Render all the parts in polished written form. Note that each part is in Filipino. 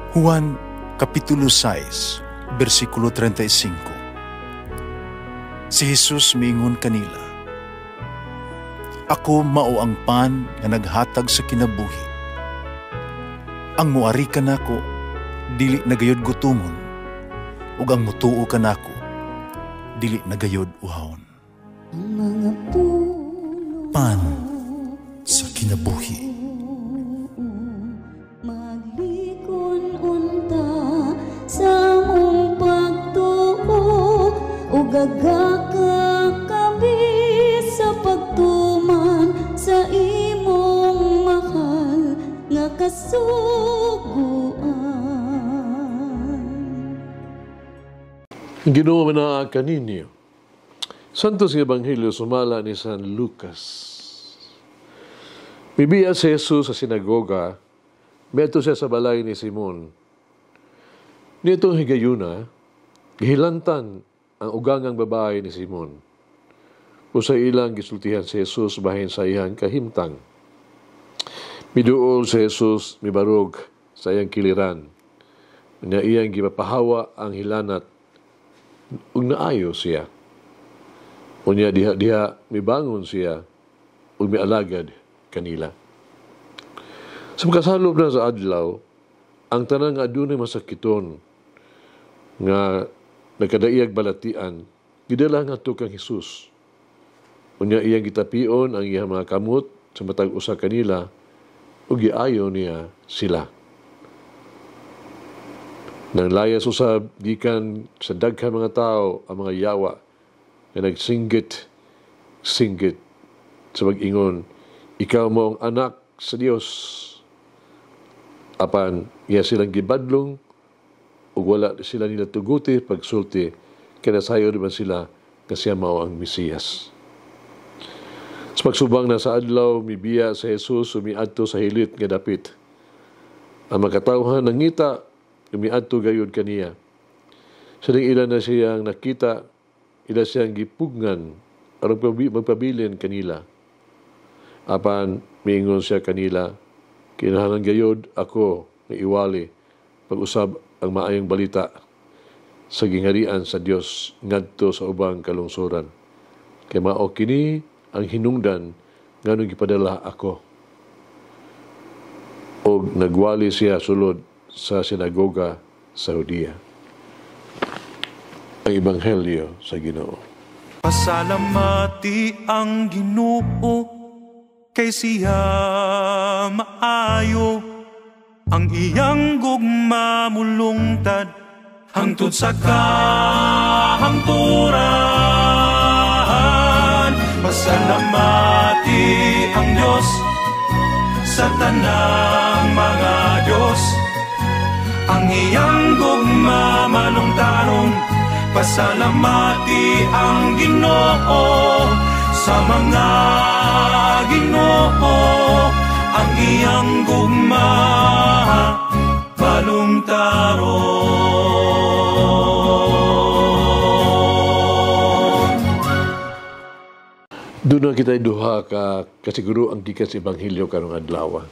Juan Kapitulo 6, versikulo 35. Si Jesus miingon kanila, "Ako mao ang pan nga naghatag sa kinabuhi. Ang muari kanako dili nagayod gutomon, ug ang mutuo kanako dili nagayod uhawon." Pan sa kinabuhi. Gagakakabi sa pagtuman sa imong mahal nga kasuguan. Ginoo na kaninyo. Santo sa Ebanghelyo sumala ni San Lucas. Mibiya si Jesus sa sinagoga, meto siya sa balay ni Simon. Nitong higayuna, gihilantan ang ugangang babae ni Simon. Usa ilang gisultihan si Jesus bahin sa iyang kahimtang. Miduol si Jesus mibarog sa iyang kiliran. Nga iyang gipapahawa ang hilanat ug naayo siya. Unya diha mibangon siya ug mialagad kanila. Sa makasalop na sa adlaw, ang tanan nga adunay masakiton nga nagkadaiyag balatian, gidala nga to kang Jesus. Unya iyang gitapion ang iyang mga kamot sa matag usa kanila ug giayo niya sila. Nang layas usab gikan sa daghang mga tao ang mga yawa nga nagsinggit sa pag-ingon, "Ikaw mo ang anak sa Dios." Apan iya silang gibadlong ug wala sila nila tuguti pagsulti kaya sayo naman sila kasi mao ang Mesiyas. Sa pagsubang na sa adlaw, mibiya sa Jesus umiadto sa hilit nga dapit. Ang makatawhan nangita, umiadto gayud kaniya. Sa ilan na siyang nakita, ila siyang gipugngan aron magpabilin kanila. Apan miingon siya kanila, "Kinahanglan gayud ako nga iwali pag-usab ang maayong balita sa gingharian sa Dios ngadto sa ubang kalungsuran. Kay mao kini ang hinungdan nganong gipadala ako." Og nagwali siya sulod sa sinagoga sa Judea. Ang Ebanghelyo sa Ginoo. Pasalamati ang Ginoo kay siya maayo. Ang iyang gugma mulungtad hangtod sa kahangturan. Pasalamati ang Diyos sa tanang mga Diyos. Ang iyang gugma malungtaron. Pasalamati ang Ginoo sa mga Ginoo. Ang iyang gugma malungtaron. Doon na kita duha ka kasiguro ang gikan sa Ebanghelyo karong adlaw.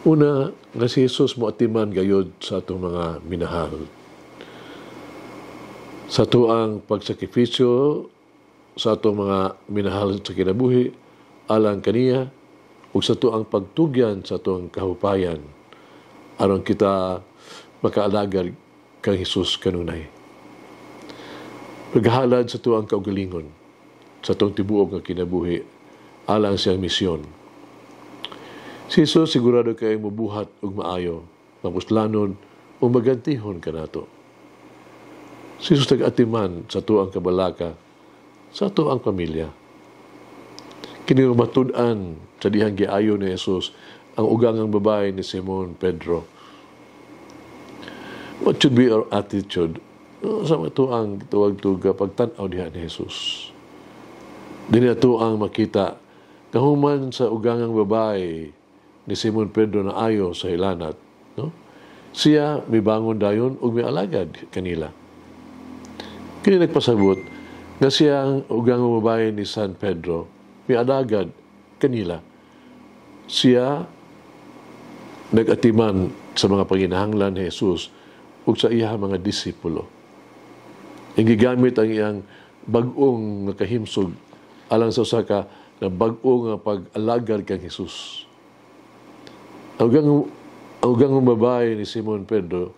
Una, nga si Jesus mo atiman gayod sa atong mga minahal. Sa tuang pagsakripisyo sa atong mga minahal sa kinabuhi, alang kaniya, ug sa tuang pagtugyan sa atong kahupayan, aron kita makaalagad kang Jesus kanunay. Paghalad sa tuang kaugalingon, sa atong tibuok nga kinabuhi, alang siyang misyon. Si Jesus sigurado kay mabuhat ug maayo, mapuslanon ug magantihon kanato. Si Jesus nag-atiman sa tuang kabalaka, sa tuang pamilya. Kini matud-an sa dihang giayo ni Jesus ang ugangang babae ni Simon Pedro. What should be our attitude sa tuang tuwag-tuga pagtan-aw diha ni Jesus? Dili tuang makita kahuman sa ugangang babae ni Simon Pedro na ayo sa hilanat, no? Siya mibangon dayon ug mialagad kanila. Kini nagpasabot nga siyang ugangang babae ni San Pedro mialagad kanila. Siya nag-atiman sa mga panginahanglan ni Jesus ug sa iya mga disipulo. Ang gigamit ang iyang bag-ong nakahimsog alang sa usa ka na bag-o nga pag-alagad kang Jesus. Ang babae ni Simon Pedro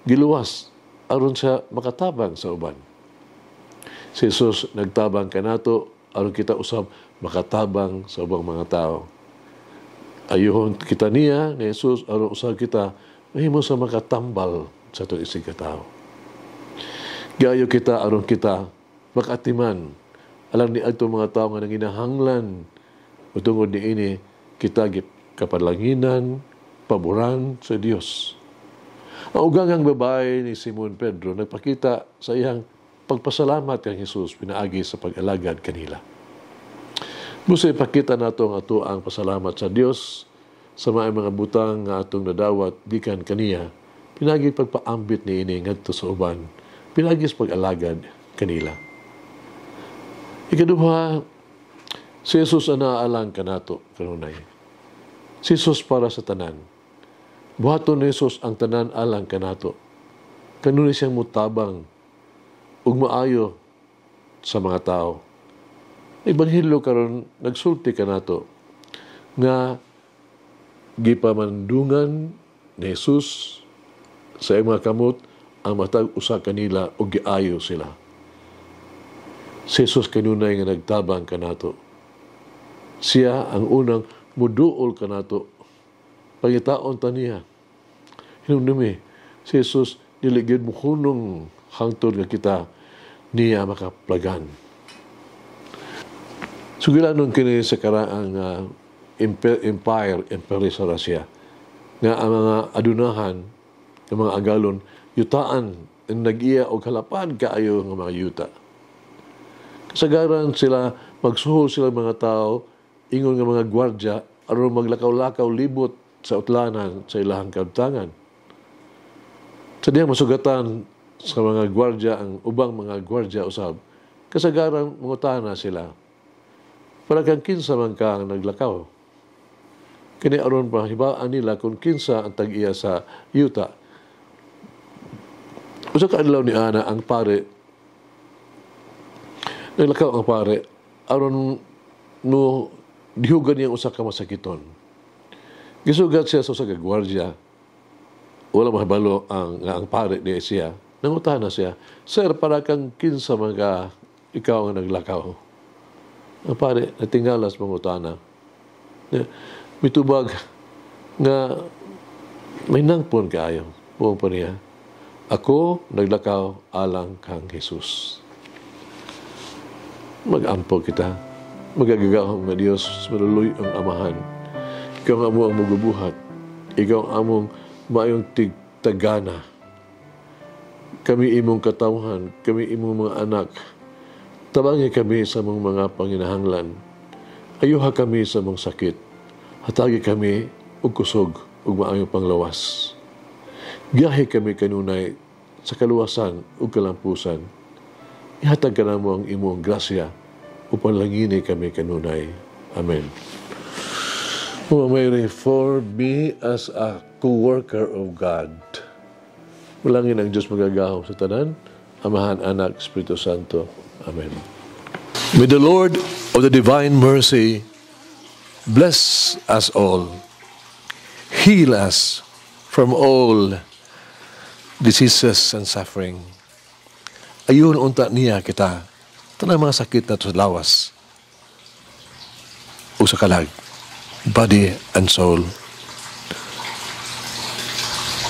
giluwas aron siya makatabang sa uban. Si Jesus nagtabang kanato aron kita usab makatabang sa ubang mga tao. Ayuhon kita niya ni Jesus aron usab kita mahimo sa makatambal sa atong isig katao. Gayo kita aron kita makatiman alang ni adto mga tao nga nanginahanglan o tungod niini kita kapalanginan, paboran sa Dios. Ang ugangang babae ni Simon Pedro nagpakita sa iyang pagpasalamat kang Jesus pinaagi sa pag-alagad kanila. Musa ipakita nato ang ato ang pasalamat sa Dios sa mga butang nga atong nadawat gikan kaniya pinagi pagpaambit niini ngadto sa uban pinagi sa pag-alagad kanila. Ikaduha, si Jesus ang naaalang kanato kanunay. Si Jesus para sa tanan. Buhaton ni Jesus ang tanan alang kanato. Kanunay siyang mutabang ug maayo sa mga tao. Ebanghelyo karon nagsulti kanato nga gipamandungan ni Jesus sa iyang mga kamot ang matag usa kanila ug giayo sila. Si Jesus kanunay nga nagtabang kanato. Siya ang unang muduol kanato. Pangitaon ta niya. Hinumdumi, si Jesus niligid mo hunong hangtod nga kita niya makaplagan. Sugilanon kini sa karaang empire sa Russia nga ang mga adunahan ng mga agalon yutaan ang nag-iya o halapan kaayo ng mga yuta. Kasagaran sila magsuhol sila mga tao ingon nga mga gwardya aron maglakaw-lakaw libot sa utlanan sa ilahang kabtangan. Sa diyang masugatan sa mga gwardya ang ubang mga gwardya usab kasagaran mangutana sila para kang kinsa man ka ang naglakaw. Kini aron mahibaan nila kung kinsa ang tag-iya sa yuta. Usa ka adlaw ni ana ang pare naglakaw ang pare aron no dihugan niya usa ka masakiton. Gisugat siya sa usa ka gwardya. Wala mahibalo ang pare niya siya. Nangutana siya, "Sir, para kang kinsa man ka ikaw ang naglakaw?" Ang pare natingalas mangutana. Mitubag nga may nangpon kaayo. Buong pa niya, "Ako naglakaw alang kang Jesus." Mag-ampo kita. Magagagahong nga Diyos, maluloy ang amahan. Ikaw ang amo ang magubuhat. Ikaw ang among maayong tigtagana. Kami imong katawhan, kami imong mga anak. Tabangi kami sa mong mga panginahanglan. Ayuha kami sa mong sakit. Hatagi kami og kusog ug maayong panglawas. Giyahe kami kanunay sa kaluwasan ug kalampusan. Ihatag ka na mo ang imong grasya upang langini kami kanunay. Amen. O Mary, for me as a co-worker of God. Malangin ang Diyos magagahom sa tanan, Amahan, Anak, Espiritu Santo. Amen. May the Lord of the divine mercy bless us all, heal us from all diseases and suffering. Ayun unta niya kita, tanang mga sakit na sa lawas o sa kalag, body and soul.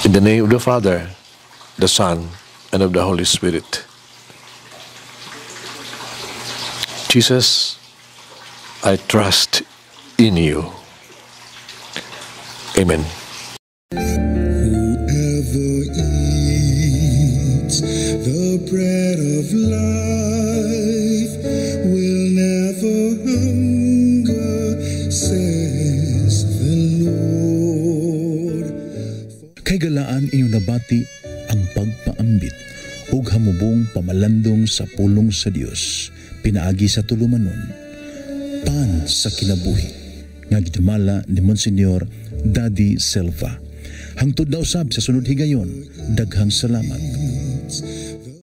In the name of the Father, the Son, and of the Holy Spirit. Jesus, I trust in you. Amen. Whoever eats the bread of life will never hunger, says the Lord. Kay galaan inyong nabati ang pagpaambit ug hamubong pamalandong sa pulong sa Dios pinaagi sa tulumanon pan sa kinabuhi nga gidumala ni Monsignor Daddy Silva Hangtod na usab sa sunod higayon, daghang salamat.